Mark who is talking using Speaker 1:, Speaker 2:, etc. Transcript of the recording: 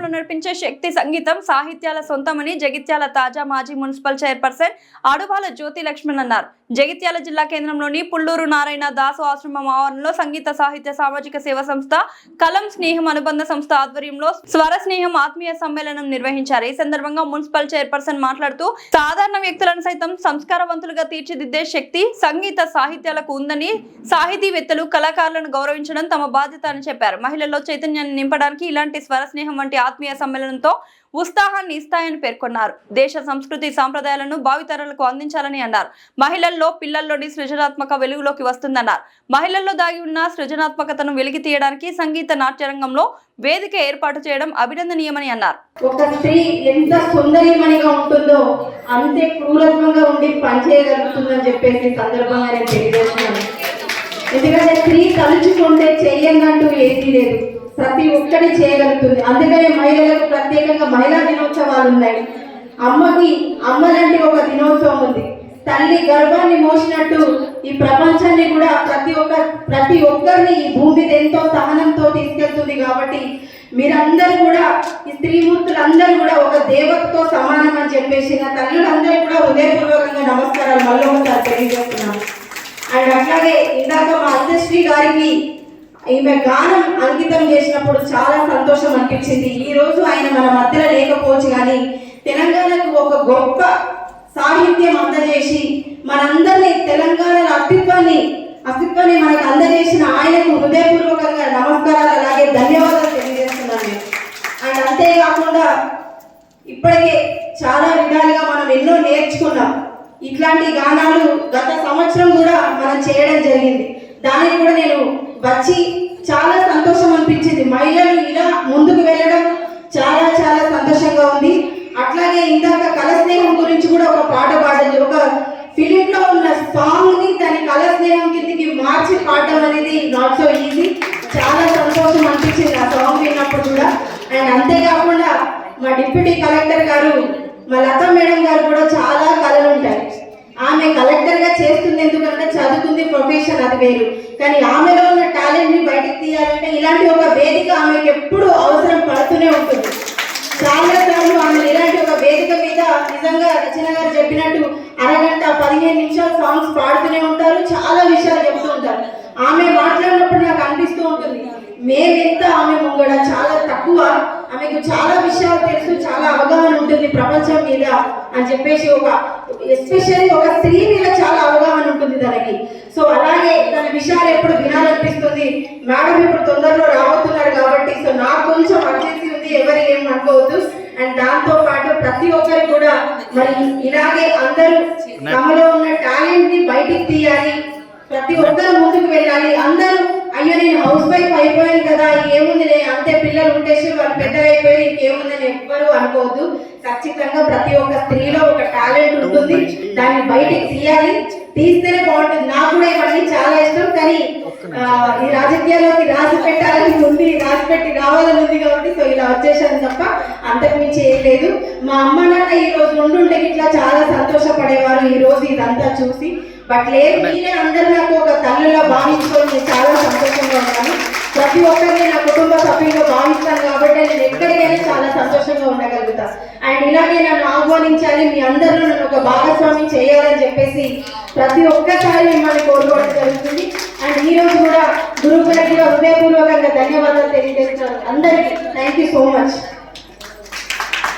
Speaker 1: కళాకారులు నడిపించే శక్తి సంగీతం సాహిత్యాల సొంతమని జగిత్యాల తాజా మాజీ మున్సిపల్ చైర్పర్సన్ అడువాల జ్యోతి లక్ష్మణ్ అన్నారు. జగిత్యాల జిల్లా కేంద్రంలోని పుల్లూరు నారాయణ దాసు ఆశ్రమం ఆవరణలో సంగీత సాహిత్య సామాజిక సేవ సంస్థ కలం స్నేహం అనుబంధ సంస్థ ఆధ్వర్యంలో స్వర స్నేహం ఆత్మీయ సమ్మేళనం నిర్వహించారు. ఈ సందర్భంగా మున్సిపల్ చైర్పర్సన్ మాట్లాడుతూ సాధారణ వ్యక్తులను సైతం సంస్కారవంతులుగా తీర్చిదిద్దే శక్తి సంగీత సాహిత్యాలకు ఉందని, సాహితీవేత్తలు కళాకారులను గౌరవించడం తమ బాధ్యత అని చెప్పారు. మహిళల్లో చైతన్యాన్ని నింపడానికి ఇలాంటి స్వర స్నేహం వంటి ఆత్మీయ సమ్మేళనంతో ఉత్సాహాన్ని ఇస్తాయని పేర్కొన్నారు. దేశ సంస్కృతి సాంప్రదాయాలను భావితరాలకు అందించాలని అన్నారు. మహిళల్లో పిల్లల్లోని సృజనాత్మక వెలుగులోకి వస్తుందన్నారు. మహిళల్లో దాగి ఉన్న సృజనాత్మకతను వెలికి తీయడానికి సంగీత నాట్యరంగంలో వేదిక ఏర్పాటు చేయడం అభినందనీయమని అన్నారు.
Speaker 2: ఒక స్త్రీ ఎంత సుందరిమణిగా ఉంటుందో అంతే క్రూరత్వంగా ఉండి పనిచేయగలుగుతుందని చెప్పేసి సందర్భంగా నేను తెలియజేస్తున్నాను. ఎందుకంటే స్త్రీ తలుచుకుంటే చెయ్యంటూ ఏదీ లేదు, ప్రతి ఒక్కటి చేయగలుగుతుంది. అందుకనే మహిళలకు ప్రత్యేకంగా మహిళా దినోత్సవాలు ఉన్నాయి. అమ్మలాంటి ఒక దినోత్సవం ఉంది. తల్లి గర్భాన్ని మోసినట్టు ఈ ప్రపంచాన్ని కూడా ప్రతి ఒక్కరిని ఈ భూమి ఎంతో సహనంతో తీసుకెళ్తుంది. కాబట్టి మీరందరూ కూడా ఈ స్త్రీమూర్తులందరూ కూడా ఒక దేవతతో సమానం అని చెప్పేసి నా తల్లులందరూ కూడా హృదయపూర్వకంగా నమస్కారాలు మళ్ళీ ఒకసారి తెలియజేస్తున్నాను. అండ్ అట్లాగే ఇందాక మా అధ్యశ్రీ గారికి ఈమె గానం అంకితం చేసినప్పుడు చాలా సంతోషం అనిపించింది. ఈ రోజు ఆయన మన మధ్యలో లేకపోవచ్చు, కానీ తెలంగాణకు ఒక గొప్ప సాహిత్యం అందజేసి మనందరినీ తెలంగాణ అస్తిత్వాన్ని మనకు అందజేసిన ఆయనకు హృదయపూర్వకంగా నమస్కారాలు అలాగే ధన్యవాదాలు తెలియజేస్తున్నాను. అండ్ అంతేకాకుండా ఇప్పటికే చాలా విధాలుగా మనం ఎన్నో నేర్చుకున్నాం. ఇట్లాంటి గానాలు గత సంవత్సరం కూడా మనం చేయడం జరిగింది. దానికి కూడా నేను వచ్చి చాలా సంతోషం అనిపించింది. మహిళలు ఇలా ముందుకు వెళ్ళడం చాలా చాలా సంతోషంగా ఉంది. అట్లాగే ఇందాక కళ స్నేహం గురించి కూడా ఒక పాట పాడింది. ఒక ఫిలిం లో ఉన్న సాంగ్ ని దాని కళ స్నేహం కిందకి మార్చి పాడడం అనేది నాట్ సో ఈజీ. చాలా సంతోషం అనిపించింది ఆ సాంగ్ విన్నప్పుడు కూడా. అండ్ అంతేకాకుండా మా డిప్యూటీ కలెక్టర్ గారు, మా లతా మేడం గారు కూడా చాలా కళలు ఉంటాయి. ఆమె కలెక్టర్ గా చేస్తుంది ఎందుకంటే చదువుకుంది, ప్రొఫెషన్ అది వేరు. కానీ ఆమెలో ఉన్న టాలెంట్ ని బయటకు తీయాలంటే ఇలాంటి ఒక వేదిక ఆమెకు ఎప్పుడు అవసరం పడుతూనే ఉంటుంది. చాలా సార్లు ఆమె ఇలాంటి ఒక వేదిక మీద నిజంగా రచన గారు చెప్పినట్టు అరగంట 15 నిమిషాలు సాంగ్స్ పాడుతూనే ఉంటారు, చాలా విషయాలు చెప్తూ ఉంటారు. ఆమె మాట్లాడినప్పుడు నాకు అనిపిస్తూ ఉంటుంది మేమెంత ఆమె ముంగడ చాలా తక్కువ, ఆమెకు చాలా విషయాలు తెలుసు, చాలా అవగాహన ఉంటుంది ప్రపంచం మీద అని చెప్పేసి, ఎస్పెషల్లీ ఒక స్త్రీ మీద చాలా అవగాహన ఉంటుంది తనకి. సో అలాగే తన విషయాలు ఎప్పుడు వినాలనిపిస్తుంది. మేడం ఇప్పుడు తొందరలో రాబోతున్నారు కాబట్టి సో నాకు కొంచెం అర్జెన్సీ ఉంది, ఎవరు ఏం అనుకోవద్దు. అండ్ దాంతో పాటు ప్రతి ఒక్కరు కూడా మరి ఇలాగే అందరూ తమలో ఉన్న టాలెంట్ ని బయటికి తీయాలి, ప్రతి ఒక్కరు ముందుకు వెళ్ళాలి. అందరూ అయ్యో నేను హౌస్ వైఫ్ అయిపోయాను కదా, ఏముంది అంతే, పిల్లలు ఉంటేసి వాళ్ళు పెద్దగా అయిపోయి ఇంకేముందని ఎవ్వరు అనుకోవద్దు. ఖచ్చితంగా ప్రతి ఒక్క స్త్రీలో ఒక టాలెంట్ ఉంటుంది, దాన్ని బయటికి తీయాలి, తీస్తేనే బాగుంటుంది. నాకు కూడా ఇవన్నీ చాలా ఇష్టం, కానీ ఈ రాజకీయాల్లోకి రాసి పెట్టాలని ఉంది, రాసి పెట్టి రావాలని ఉంది కాబట్టి సో ఇలా వచ్చేసాను తప్ప అంతకుమించి ఏం లేదు. మా అమ్మ నాన్న ఈ రోజు ఉండుంటే ఇట్లా చాలా సంతోషపడేవారు ఈ రోజు ఇదంతా చూసి. బట్ లేదు, మీరే అందరూ నాకు ఒక తల్లిలా భావించుకొని నేను చాలా సంతోషంగా ఉన్నాను. ప్రతి ఒక్కరిని నా కుటుంబ సభ్యులుగా భావిస్తాను కాబట్టి నేను ఎక్కడికైనా చాలా సంతోషంగా ఉండగలుగుతాను. అండ్ ఇలాగే నన్ను ఆహ్వానించాలి, మీ అందరూ నన్ను ఒక భాగస్వామి చేయాలని చెప్పేసి ప్రతి ఒక్కసారి మిమ్మల్ని కోరుకోవడం జరుగుతుంది. అండ్ ఈ రోజు కూడా గురువు గారికి హృదయపూర్వకంగా ధన్యవాదాలు తెలియజేస్తున్నాను అందరికీ. Thank you so much.